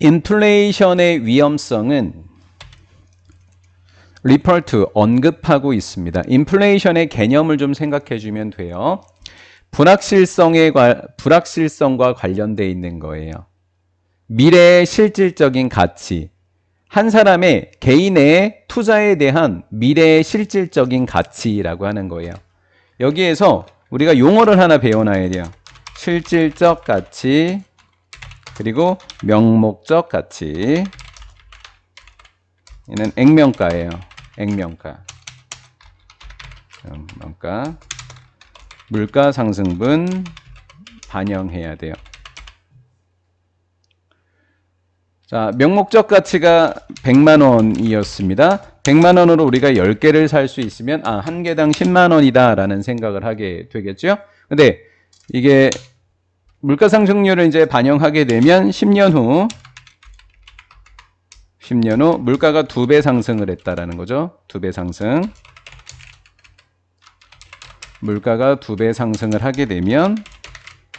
인플레이션의 위험성은 refer to, 언급하고 있습니다. 인플레이션의 개념을 좀 생각해 주면 돼요. 불확실성과 관련되어 있는 거예요. 미래의 실질적인 가치, 한 사람의 개인의 투자에 대한 미래의 실질적인 가치라고 하는 거예요. 여기에서 우리가 용어를 하나 배워놔야 돼요. 실질적 가치, 그리고 명목적 가치. 얘는 액면가예요. 액면가. 물가 상승분 반영해야 돼요. 자, 명목적 가치가 100만 원이었습니다. 100만 원으로 우리가 10개를 살 수 있으면 한 개당 10만 원이다 라는 생각을 하게 되겠죠. 근데 이게 물가 상승률을 이제 반영하게 되면 10년 후 물가가 2배 상승을 했다라는 거죠. 2배 상승. 물가가 2배 상승을 하게 되면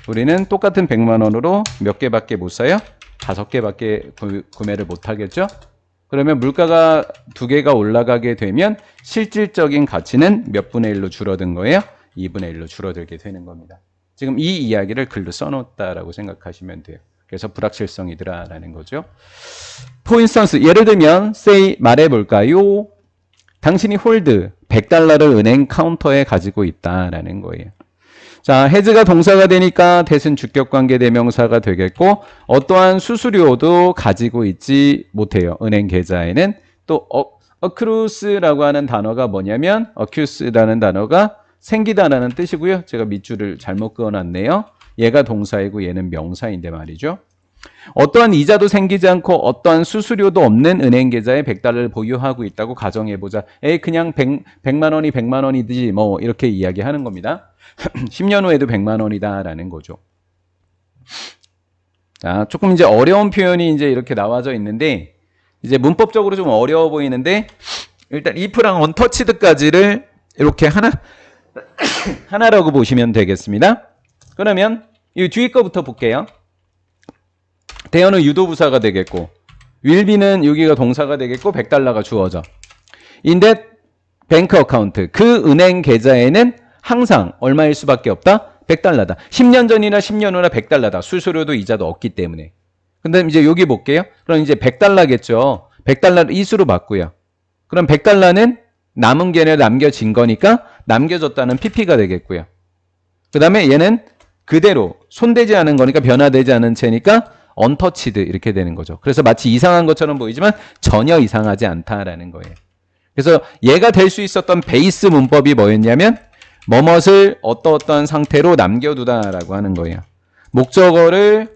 우리는 똑같은 100만 원으로 몇 개밖에 못 사요? 5개밖에 구매를 못 하겠죠? 그러면 물가가 2개가 올라가게 되면 실질적인 가치는 몇 분의 1로 줄어든 거예요? 2분의 1로 줄어들게 되는 겁니다. 지금 이 이야기를 글로 써놓았다라고 생각하시면 돼요. 그래서 불확실성이더라라는 거죠. For instance, 예를 들면 say 말해볼까요? 당신이 홀드 100달러를 은행 카운터에 가지고 있다라는 거예요. 자, 해즈가 동사가 되니까 대신 주격관계 대명사가 되겠고 어떠한 수수료도 가지고 있지 못해요. 은행 계좌에는. 또 accrues라고 하는 단어가 뭐냐면 accrues라는 단어가 생기다라는 뜻이고요. 제가 밑줄을 잘못 그어놨네요. 얘가 동사이고 얘는 명사인데 말이죠. 어떠한 이자도 생기지 않고 어떠한 수수료도 없는 은행 계좌에 100달러를 보유하고 있다고 가정해보자. 그냥 100만 원이 100만 원이지 뭐 이렇게 이야기하는 겁니다. 10년 후에도 100만 원이다라는 거죠. 자, 조금 이제 어려운 표현이 이제 이렇게 나와져 있는데 이제 문법적으로 좀 어려워 보이는데 일단 if랑 untouched까지를 이렇게 하나라고 보시면 되겠습니다. 그러면 이 뒤에 거부터 볼게요. 대어는 유도부사가 되겠고 will be는 여기가 동사가 되겠고 100달러가 주어져. In that bank account, 그 은행 계좌에는 항상 얼마일 수밖에 없다? 100달러다. 10년 전이나 10년 후나 100달러다. 수수료도 이자도 없기 때문에. 근데 이제 여기 볼게요. 그럼 이제 100달러겠죠. 100달러를 이수로 바꾸요. 그럼 100달러는 남은 게 아니라 남겨진 거니까 남겨졌다는 PP가 되겠고요. 그 다음에 얘는 그대로 손대지 않은 거니까 변화되지 않은 채니까 untouched 이렇게 되는 거죠. 그래서 마치 이상한 것처럼 보이지만 전혀 이상하지 않다라는 거예요. 그래서 얘가 될 수 있었던 베이스 문법이 뭐였냐면 뭐뭇을 어떠어떠한 상태로 남겨두다라고 하는 거예요. 목적어를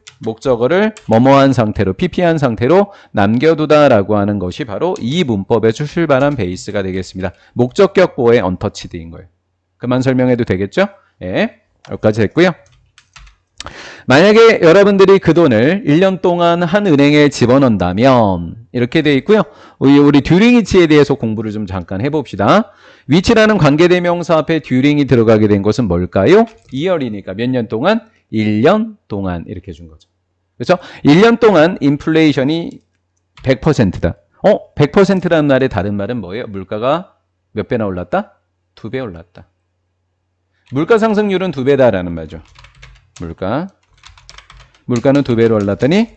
뭐뭐한 상태로 PP한 상태로 남겨두다라고 하는 것이 바로 이 문법에서 출발한 베이스가 되겠습니다. 목적격 보어의 untouched인 거예요. 그만 설명해도 되겠죠? 예, 여기까지 됐고요. 만약에 여러분들이 그 돈을 1년 동안 한 은행에 집어넣는다면 이렇게 돼 있고요. 우리 during each에 대해서 공부를 좀 잠깐 해봅시다. which라는 관계대명사 앞에 during이 들어가게 된 것은 뭘까요? 2열이니까 몇 년 동안? 1년 동안 이렇게 준 거죠. 그렇죠? 1년 동안 인플레이션이 100%다. 100%라는 말의 다른 말은 뭐예요? 물가가 몇 배나 올랐다? 2배 올랐다. 물가 상승률은 2배다라는 말이죠. 물가는 2배로 올랐더니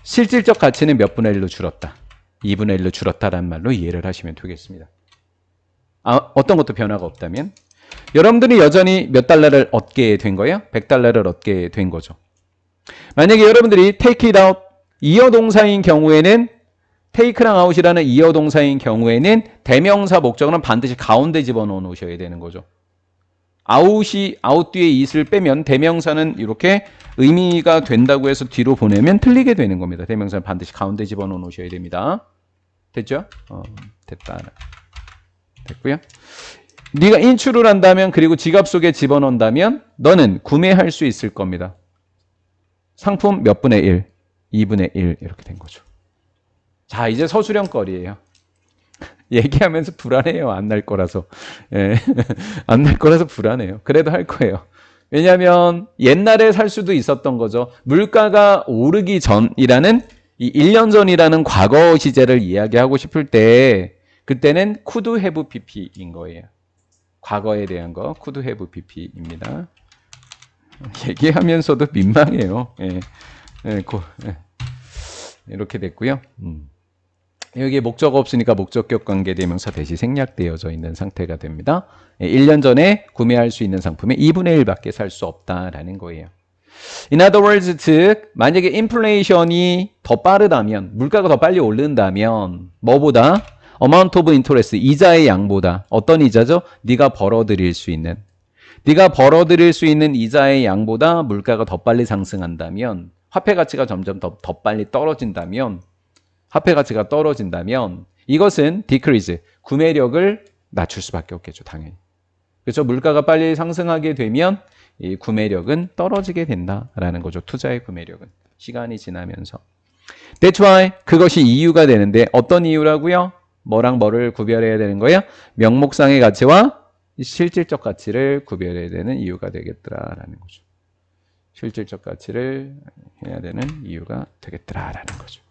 실질적 가치는 몇 분의 1로 줄었다. 2분의 1로 줄었다라는 말로 이해를 하시면 되겠습니다. 어떤 것도 변화가 없다면 여러분들이 여전히 몇 달러를 얻게 된 거예요? 100달러를 얻게 된 거죠. 만약에 여러분들이 take it out, 이어 동사인 경우에는 take랑 out이라는 이어 동사인 경우에는 대명사 목적어는 반드시 가운데 집어넣어 놓으셔야 되는 거죠. out 뒤에 it을 빼면 대명사는 이렇게 의미가 된다고 해서 뒤로 보내면 틀리게 되는 겁니다. 대명사는 반드시 가운데 집어넣어 놓으셔야 됩니다. 됐죠? 됐다. 됐고요. 네가 인출을 한다면 그리고 지갑 속에 집어넣는다면 너는 구매할 수 있을 겁니다. 상품 몇 분의 1? 2분의 1 이렇게 된 거죠. 자, 이제 서술형거리예요. 얘기하면서 불안해요. 안 날 거라서. 예. 안 날 거라서 불안해요. 그래도 할 거예요. 왜냐하면 옛날에 살 수도 있었던 거죠. 물가가 오르기 전이라는 이 1년 전이라는 과거 시제를 이야기하고 싶을 때 그때는 could have pp인 거예요. 과거에 대한 거 could have pp입니다. 얘기하면서도 민망해요. 예. 예, 이렇게 됐고요. 여기에 목적 없으니까 목적격 관계대명사 대시 생략되어져 있는 상태가 됩니다. 1년 전에 구매할 수 있는 상품의 2분의 1밖에 살 수 없다라는 거예요. In other words, 즉 만약에 인플레이션이 더 빠르다면, 물가가 더 빨리 오른다면 뭐보다? amount of interest, 이자의 양보다. 어떤 이자죠? 네가 벌어들일 수 있는. 네가 벌어들일 수 있는 이자의 양보다 물가가 더 빨리 상승한다면, 화폐 가치가 점점 더 빨리 떨어진다면, 화폐 가치가 떨어진다면 이것은 decrease, 구매력을 낮출 수밖에 없겠죠, 당연히. 그렇죠? 물가가 빨리 상승하게 되면 이 구매력은 떨어지게 된다라는 거죠. 투자의 구매력은 시간이 지나면서. That's why 그것이 이유가 되는데 어떤 이유라고요? 뭐랑 뭐를 구별해야 되는 거예요? 명목상의 가치와 실질적 가치를 구별해야 되는 이유가 되겠더라라는 거죠. 실질적 가치를 해야 되는 이유가 되겠더라라는 거죠.